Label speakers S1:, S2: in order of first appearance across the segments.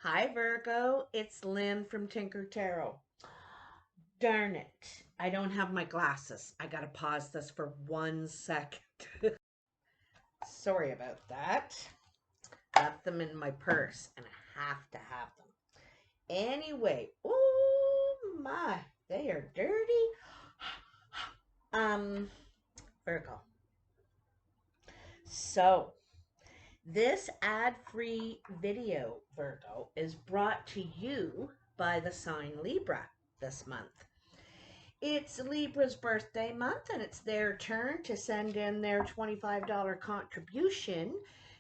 S1: Hi Virgo, it's Lynn from Tinker Tarot. Darn it, I don't have my glasses. I gotta pause this for 1 second. Sorry about that. Left them in my purse and I have to have them. Anyway, oh my, they are dirty. Um, Virgo. So, this ad-free video, Virgo, is brought to you by the sign Libra this month. It's Libra's birthday month, and it's their turn to send in their $25 contribution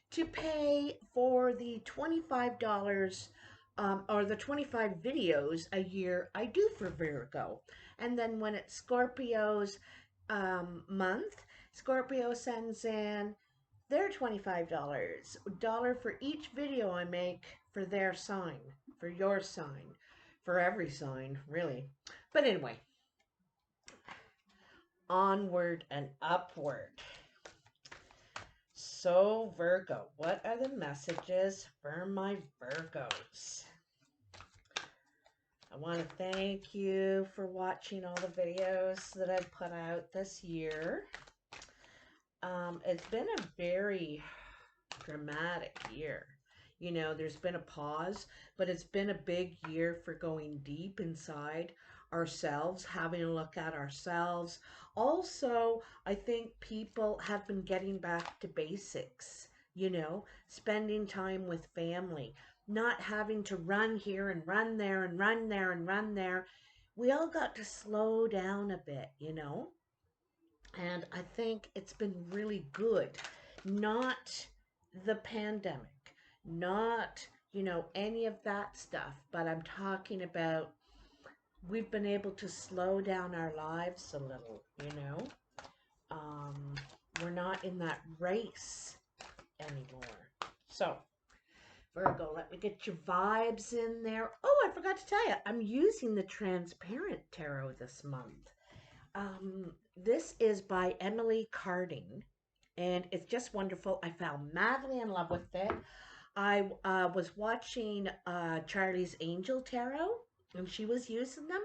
S1: to pay for the $25 or the 25 videos a year I do for Virgo. And then when it's Scorpio's month, Scorpio sends in their $25, a dollar for each video I make for their sign, for your sign, for every sign, really. But anyway, onward and upward. So, Virgo, what are the messages for my Virgos? I want to thank you for watching all the videos that I've put out this year. It's been a very dramatic year. You know, there's been a pause, but it's been a big year for going deep inside ourselves, having a look at ourselves. Also, I think people have been getting back to basics, spending time with family, not having to run here and run there and run there and run there. We all got to slow down a bit. And I think it's been really good. Not the pandemic, not, any of that stuff, but I'm talking about we've been able to slow down our lives a little. Um, we're not in that race anymore. So, Virgo, let me get your vibes in there. Oh, I forgot to tell you, I'm using the transparent tarot this month. This is by Emily Carding, and it's just wonderful. I fell madly in love with it. I was watching Charlie's Angel Tarot, and she was using them,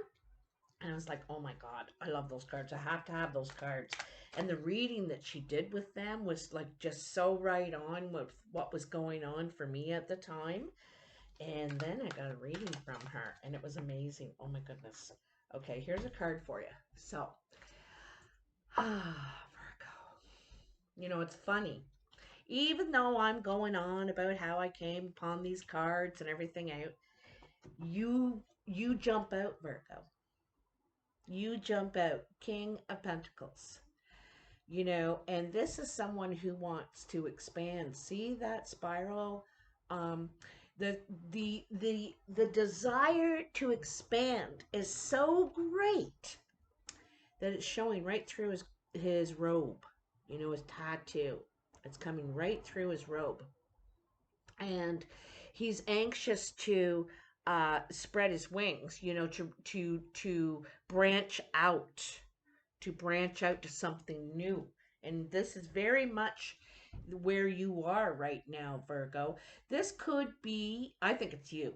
S1: and I was like, oh my God, I love those cards. I have to have those cards. And the reading that she did with them was like just so right on with what was going on for me at the time. And then I got a reading from her, and it was amazing. Oh my goodness. Okay, here's a card for you. So, Virgo. It's funny. Even though I'm going on about how I came upon these cards and everything out, you jump out, Virgo. You jump out, King of Pentacles. And this is someone who wants to expand. See that spiral? Um, the the desire to expand is so great that it's showing right through his robe, his tattoo. It's coming right through his robe. And he's anxious to spread his wings, to branch out to something new. And this is very much where you are right now, Virgo. This could be, I think it's you.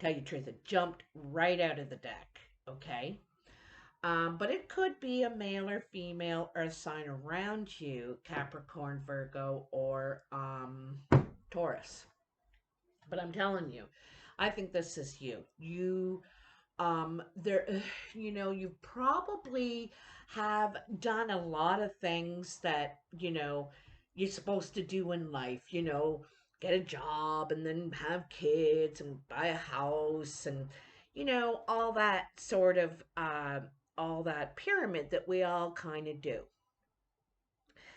S1: Tell you the truth, it jumped right out of the deck. Okay. But it could be a male or female earth sign around you, Capricorn, Virgo, or Taurus. But I'm telling you, I think this is you. There, you probably have done a lot of things that, you're supposed to do in life, get a job and then have kids and buy a house and, all that sort of, all that pyramid that we all kind of do.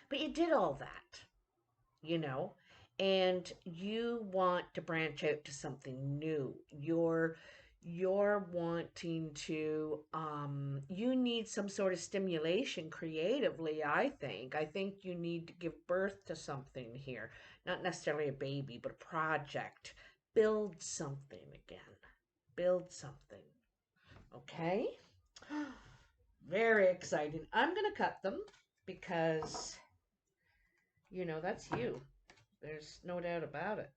S1: But you did all that, you know, and you want to branch out to something new. You're wanting to you need some sort of stimulation creatively. I think you need to give birth to something here, not necessarily a baby, but a project. Build something again. Build something. Okay. Very exciting. I'm gonna cut them because that's you. There's no doubt about it.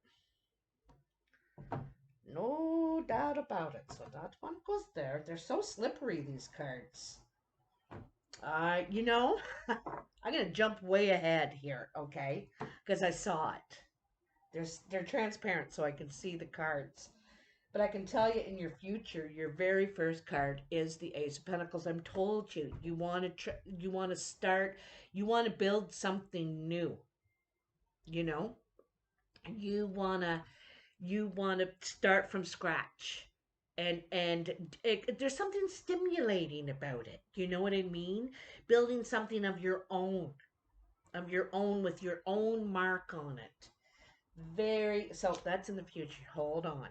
S1: No doubt about it. So that one goes there. They're so slippery, these cards. You know, I'm going to jump way ahead here, okay? Because I saw it. They're transparent so I can see the cards. But I can tell you in your future, your very first card is the Ace of Pentacles. I'm told you, you want to start, you want to build something new. You know, you want to start from scratch, and there's something stimulating about it. You know what I mean? Building something of your own with your own mark on it. Very so that's in the future. Hold on.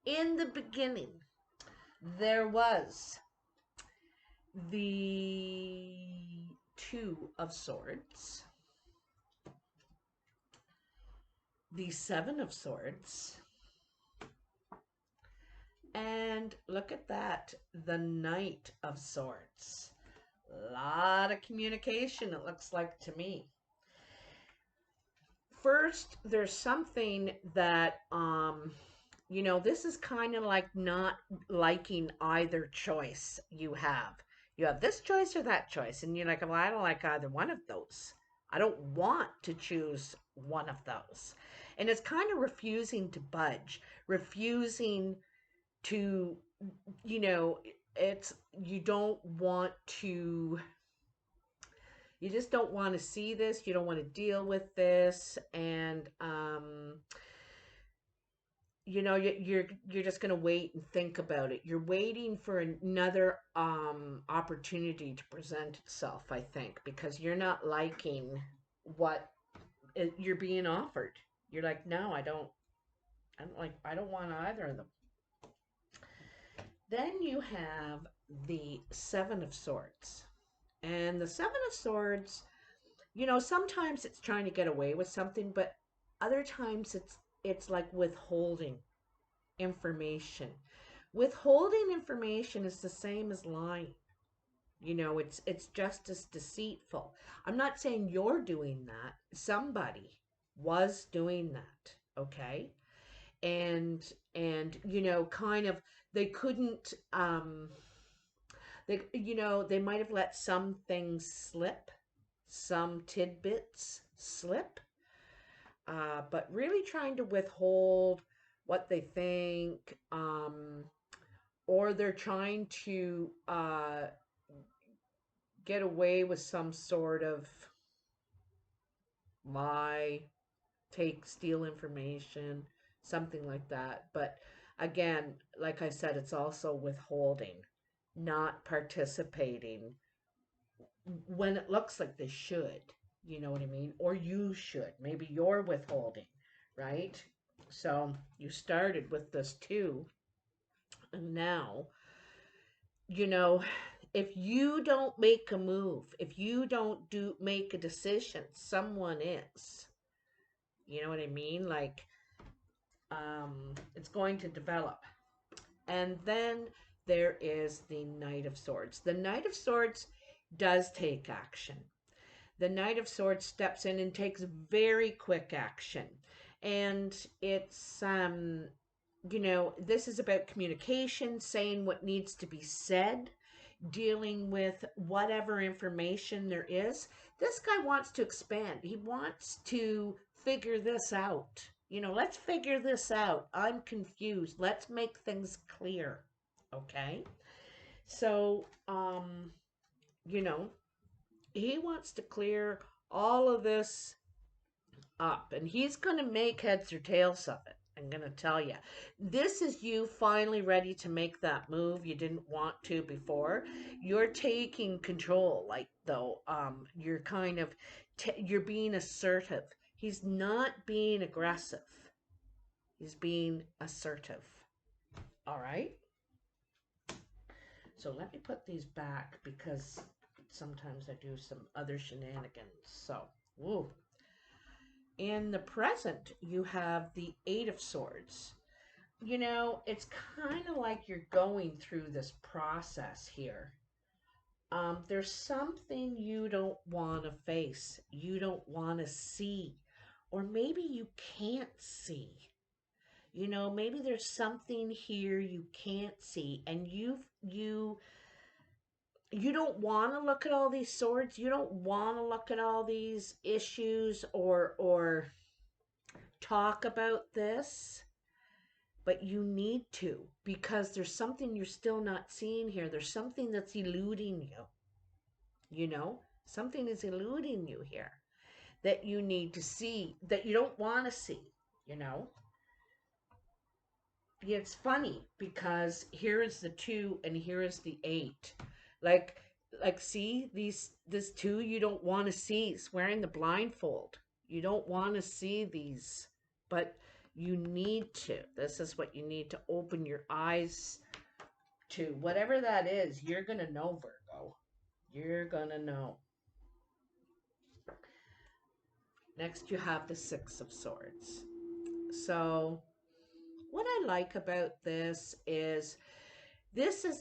S1: In the beginning, there was the Two of Swords, the Seven of Swords, and look at that, the Knight of Swords. A lot of communication, it looks like to me. First, there's something that, this is kind of like not liking either choice you have. You have this choice or that choice, and you're like, well, I don't like either one of those. I don't want to choose one of those. And it's kind of refusing to budge, refusing to, you know, it's, you just don't want to see this. You don't want to deal with this. And, you're just going to wait and think about it. You're waiting for another opportunity to present itself, I think, because you're not liking what you're being offered. You're like, no, I don't want either of them. Then you have the Seven of Swords. And the Seven of Swords, sometimes it's trying to get away with something, but other times it's like withholding information. Withholding information is the same as lying. It's just as deceitful. I'm not saying you're doing that. Somebody was doing that, okay? And kind of they couldn't they might have let some things slip, some tidbits slip, but really trying to withhold what they think, or they're trying to get away with some sort of lie, steal information, something like that. But again, like I said, it's also withholding, not participating when it looks like they should. You know what I mean? Or you should. Maybe you're withholding, right? So you started with this too. And now, you know, if you don't make a move, if you don't make a decision, someone is. You know what I mean? Like, it's going to develop. And then there is the Knight of Swords. The Knight of Swords does take action. The Knight of Swords steps in and takes very quick action. And it's, this is about communication, saying what needs to be said, dealing with whatever information there is. This guy wants to expand. He wants to figure this out. Let's figure this out. I'm confused. Let's make things clear. Okay? So, he wants to clear all of this up, and he's going to make heads or tails of it. I'm going to tell you, this is you finally ready to make that move you didn't want to before. You're taking control, like, though, you're kind of you're being assertive. He's not being aggressive. He's being assertive. All right. So let me put these back because sometimes I do some other shenanigans. So, woo. In the present, you have the Eight of Swords. It's kind of like you're going through this process here. There's something you don't want to face, you don't want to see, or maybe you can't see. You know, maybe there's something here you can't see, and you don't want to look at all these swords. You don't want to look at all these issues or talk about this, but you need to, because there's something you're still not seeing here. There's something that's eluding you. You know, something is eluding you here that you need to see, that you don't want to see, you know. It's funny because here is the 2 and here is the 8. Like see this 2 you don't want to see. It's wearing the blindfold. You don't want to see these, but you need to. This is what you need to open your eyes to. Whatever that is, you're going to know, Virgo. You're going to know. Next, you have the 6 of Swords. So, what I like about this is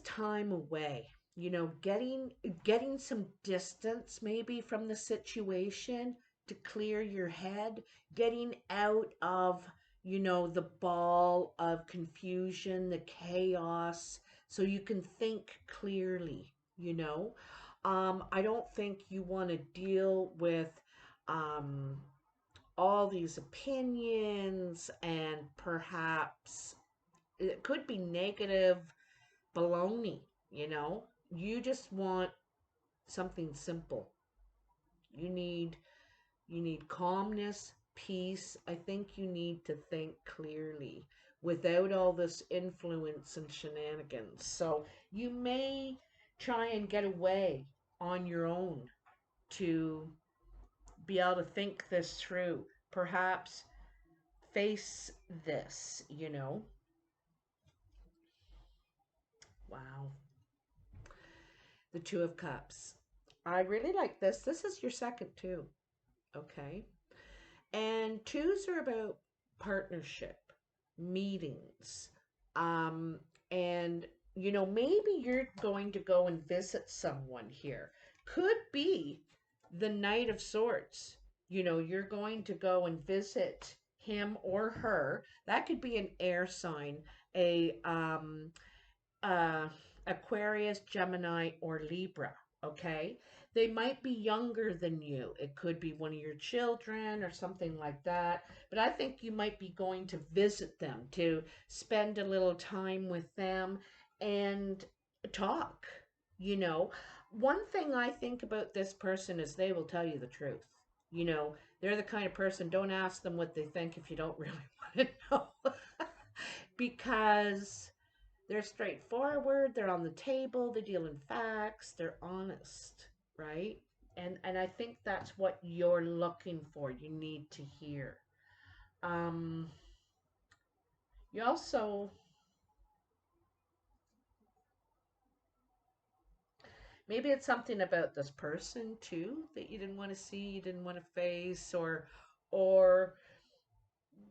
S1: time away. You know, getting some distance maybe from the situation to clear your head, getting out of, you know, the ball of confusion, the chaos, so you can think clearly, you know. I don't think you want to deal with um all these opinions, and perhaps it could be negative baloney, you know. You just want something simple. You need calmness, peace. I think you need to think clearly without all this influence and shenanigans. So you may try and get away on your own to be able to think this through. Perhaps face this, you know. Wow. The 2 of Cups. I really like this. This is your second 2. Okay. And 2s are about partnership, meetings. Um, and, you know, maybe you're going to go and visit someone here. Could be the Knight of Swords. You know, you're going to go and visit him or her. That could be an air sign, a uh, Aquarius, Gemini, or Libra. Okay. They might be younger than you. It could be one of your children or something like that. But I think you might be going to visit them, to spend a little time with them and talk. You know, one thing I think about this person is they will tell you the truth. You know, they're the kind of person, don't ask them what they think if you don't really want to know. Because they're straightforward, they're on the table, they deal in facts, they're honest, right? And I think that's what you're looking for. You need to hear. Um, you also, maybe it's something about this person too that you didn't want to see, you didn't want to face, or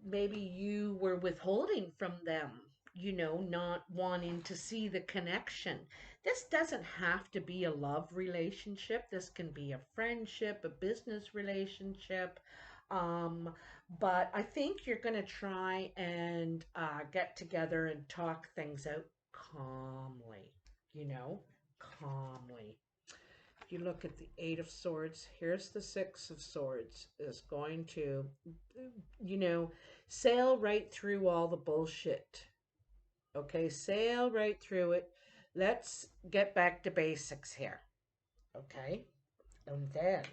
S1: maybe you were withholding from them, you know, not wanting to see the connection. This doesn't have to be a love relationship. This can be a friendship, a business relationship. Um, but I think you're going to try and get together and talk things out calmly, you know, calmly. You look at the 8 of Swords, here's the 6 of Swords, is going to, you know, sail right through all the bullshit. Okay, sail right through it. Let's get back to basics here. Okay, and then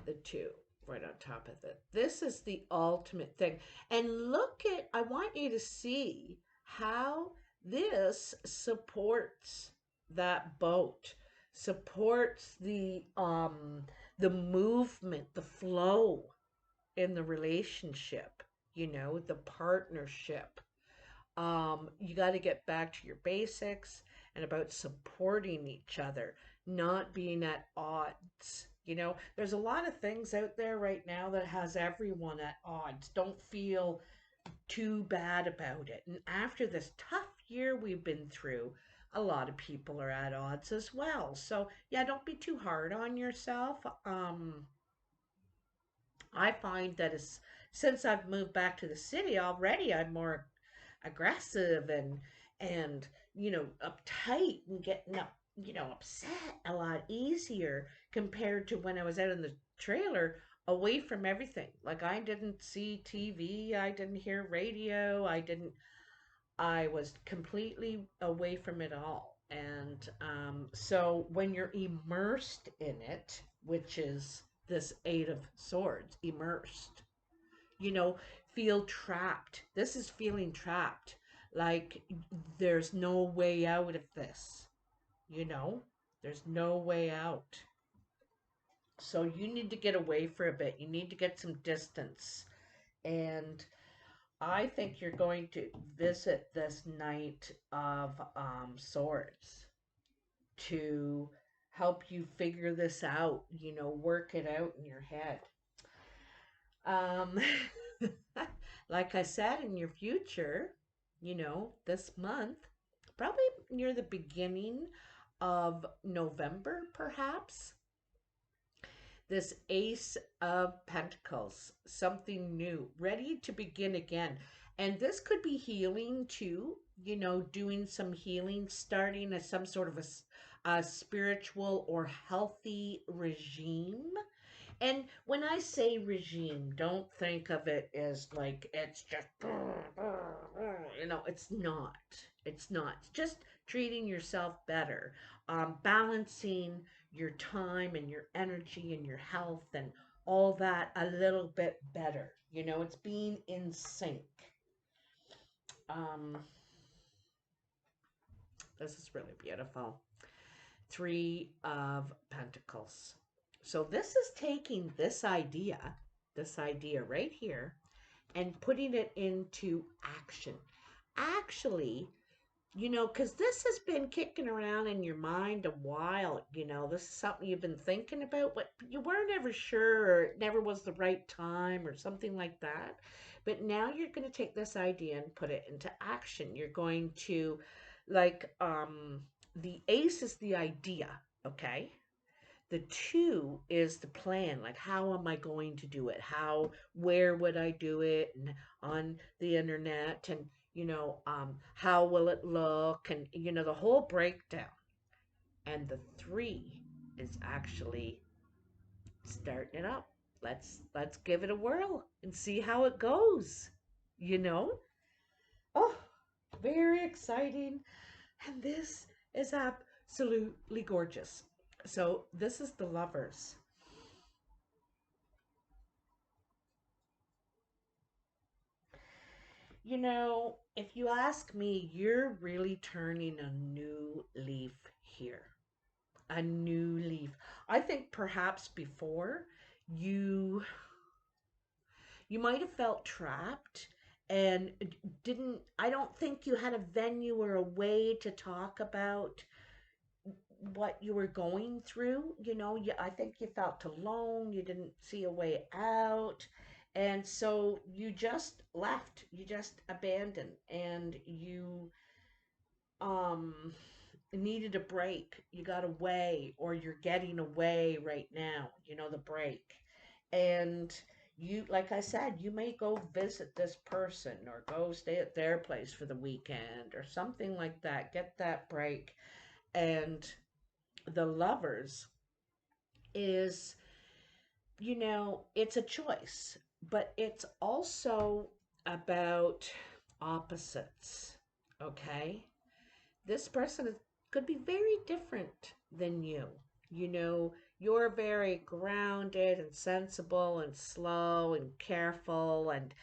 S1: the 2 right on top of it. This is the ultimate thing. And look at, I want you to see how this supports that boat, supports the movement, the flow in the relationship, you know, the partnership. You got to get back to your basics and about supporting each other, not being at odds. You know, there's a lot of things out there right now that has everyone at odds. Don't feel too bad about it. And after this tough year we've been through, a lot of people are at odds as well. So, yeah, don't be too hard on yourself. I find that since I've moved back to the city already, I'm more aggressive and uptight and getting up, upset a lot easier compared to when I was out in the trailer away from everything. Like I didn't see TV, I didn't hear radio, I was completely away from it all. And so when you're immersed in it, which is this Eight of Swords, immersed, you know, feel trapped. This is feeling trapped. Like there's no way out of this, you know? There's no way out. So you need to get away for a bit. You need to get some distance. And I think you're going to visit this Knight of Swords to help you figure this out, work it out in your head. Um, like I said, in your future, this month, probably near the beginning of November, perhaps, this Ace of Pentacles, something new, ready to begin again. And this could be healing too, doing some healing, starting as some sort of a spiritual or healthy regime. And when I say regime, don't think of it as like it's just, it's not. It's not. It's just treating yourself better, balancing your time and your energy and your health and all that a little bit better. It's being in sync. Um, this is really beautiful. Three of Pentacles. So this is taking this idea right here, and putting it into action. Actually, because this has been kicking around in your mind a while, this is something you've been thinking about, but you weren't ever sure, or it never was the right time, or something like that. But now you're going to take this idea and put it into action. You're going to, like, the ace is the idea, okay? The two is the plan, like how am I going to do it, where would I do it, and on the internet, and how will it look, and the whole breakdown. And the three is actually starting it up. Let's give it a whirl and see how it goes, you know oh, very exciting. And this is absolutely gorgeous. So this is the Lovers. If you ask me, you're really turning a new leaf here. A new leaf. I think perhaps before you you might have felt trapped and didn't I don't think you had a venue or a way to talk about what you were going through. I think you felt alone, you didn't see a way out, and so you just left, you just abandoned, and you um needed a break. You got away, or you're getting away right now, the break. And you, like I said, you may go visit this person or go stay at their place for the weekend or something like that, get that break. And the Lovers is, it's a choice, but it's also about opposites. Okay? This person could be very different than you. You're very grounded and sensible and slow and careful, and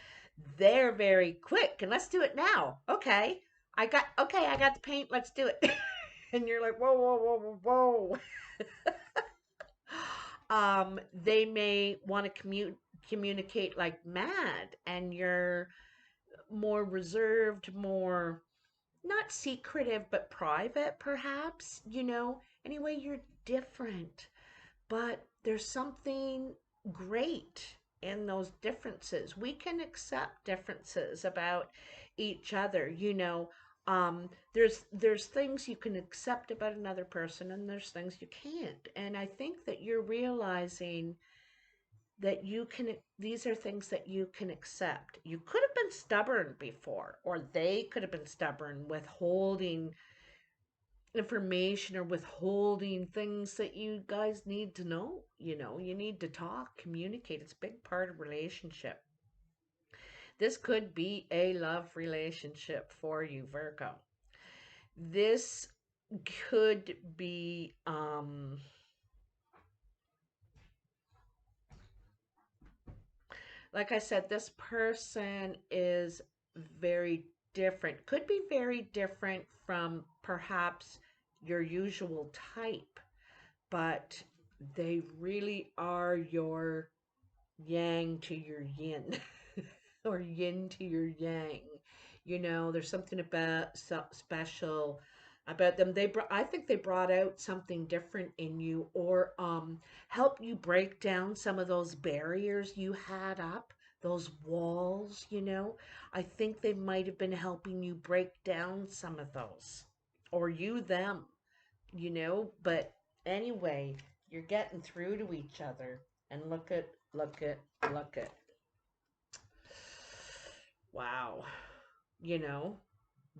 S1: they're very quick. And let's do it now. Okay. I got the paint. Let's do it. And you're like, whoa, whoa, whoa, whoa, whoa. They may want to communicate like mad, and you're more reserved, more not secretive, but private, perhaps. Anyway, you're different, but there's something great in those differences. We can accept differences about each other. There's things you can accept about another person, and there's things you can't. And I think that you're realizing that you can, these are things that you can accept. You could have been stubborn before, or they could have been stubborn, withholding information or withholding things that you guys need to know. You know, you need to talk, communicate. It's a big part of relationship. This could be a love relationship for you, Virgo. This could be like I said, this person is very different. Could be very different from perhaps your usual type, but they really are your yang to your yin or yin to your yang. You know, there's something about special about them. I think they brought out something different in you, or help you break down some of those barriers you had up, those walls, you know. I think they might have been helping you break down some of those, or you them, you know. But anyway, you're getting through to each other, and look at wow, you know,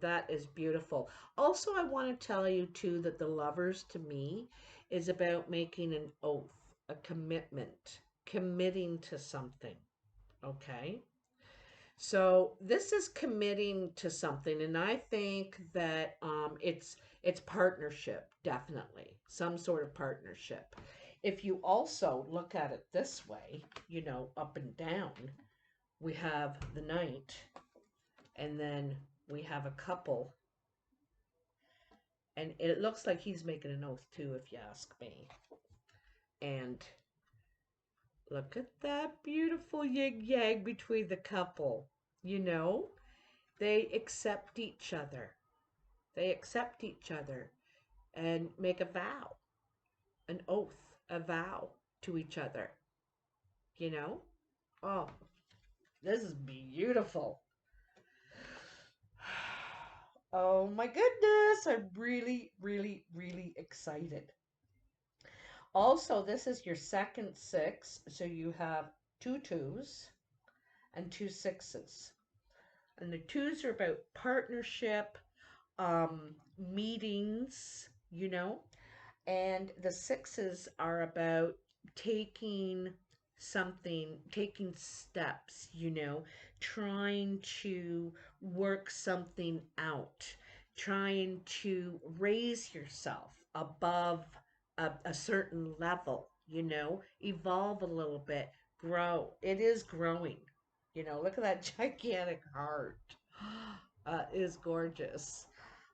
S1: that is beautiful. Also, I want to tell you too that the lovers to me is about making an oath, a commitment, committing to something. Okay. So this is committing to something, and I think that it's partnership, definitely some sort of partnership. If you also look at it this way, you know, up and down, we have the knight, and then we have a couple, and it looks like he's making an oath too, if you ask me. And look at that beautiful yin yang between the couple. You know, they accept each other. They accept each other and make a vow, an oath, a vow to each other. You know? Oh, this is beautiful. Oh my goodness. I'm really, really, really excited. Also, this is your second six, so you have two twos and two sixes. And the twos are about partnership, meetings, you know, and the sixes are about taking something, taking steps, you know, trying to work something out, trying to raise yourself above a certain level, you know, evolve a little bit, grow. It is growing. You know, look at that gigantic heart. Is gorgeous.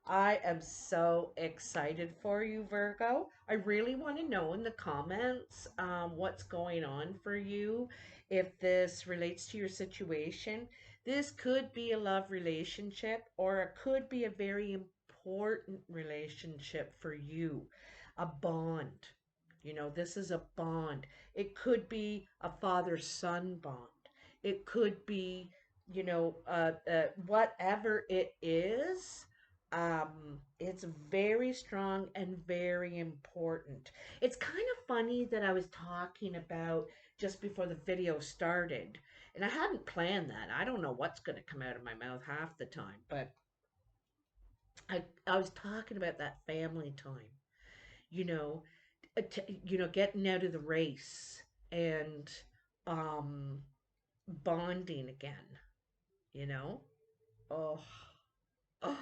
S1: I am so excited for you, Virgo. I really want to know in the comments what's going on for you, if this relates to your situation. This could be a love relationship, or it could be a very important relationship for you, a bond. You know, this is a bond. It could be a father-son bond. It could be, you know, whatever it is, it's very strong and very important. It's kind of funny that I was talking about just before the video started, and I hadn't planned that. I don't know what's going to come out of my mouth half the time, but I was talking about that family time, you know, you know, getting out of the race and um, bonding again, you know. Oh, oh,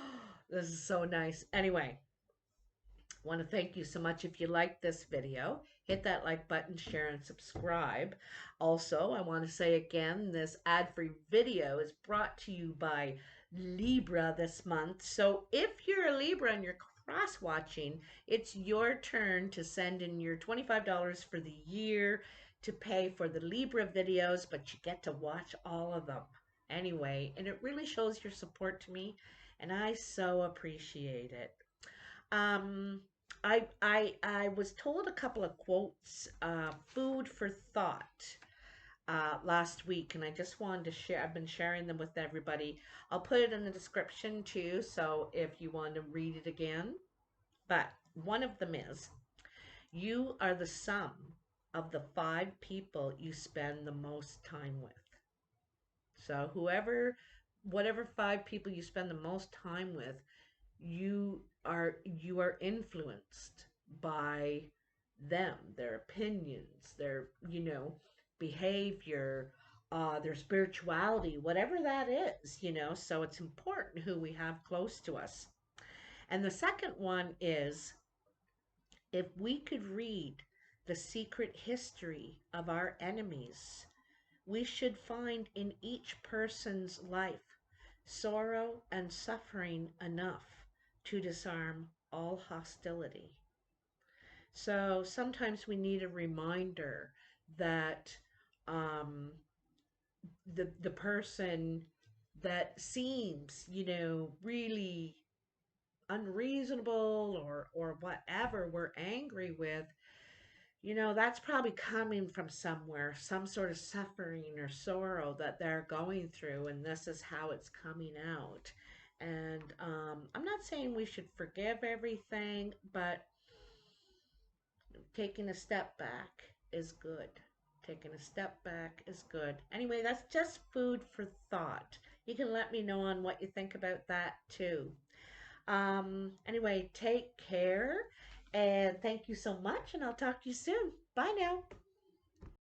S1: this is so nice. Anyway, I want to thank you so much. If you like this video, hit that like button, share, and subscribe. Also, I want to say again, this ad-free video is brought to you by Libra this month. So if you're a Libra and you're cross-watching, it's your turn to send in your $25 for the year to pay for the Libra videos, but you get to watch all of them anyway, and it really shows your support to me, and I so appreciate it. Um, I was told a couple of quotes, food for thought, last week, and I just wanted to share. I've been sharing them with everybody. I'll put it in the description too, so if you want to read it again. But one of them is, "You are the sum of the 5 people you spend the most time with. So whatever 5 people you spend the most time with, you are influenced by them, their opinions, their behavior, their spirituality, whatever that is. So it's important who we have close to us. And the second one is, if we could read the secret history of our enemies, we should find in each person's life sorrow and suffering enough to disarm all hostility. So sometimes we need a reminder that um, the person that seems, really unreasonable or whatever we're angry with, that's probably coming from somewhere, some sort of suffering or sorrow that they're going through, and this is how it's coming out. And I'm not saying we should forgive everything, but taking a step back is good. Taking a step back is good. Anyway, that's just food for thought. You can let me know on what you think about that too. Anyway, take care and thank you so much, and I'll talk to you soon. Bye now.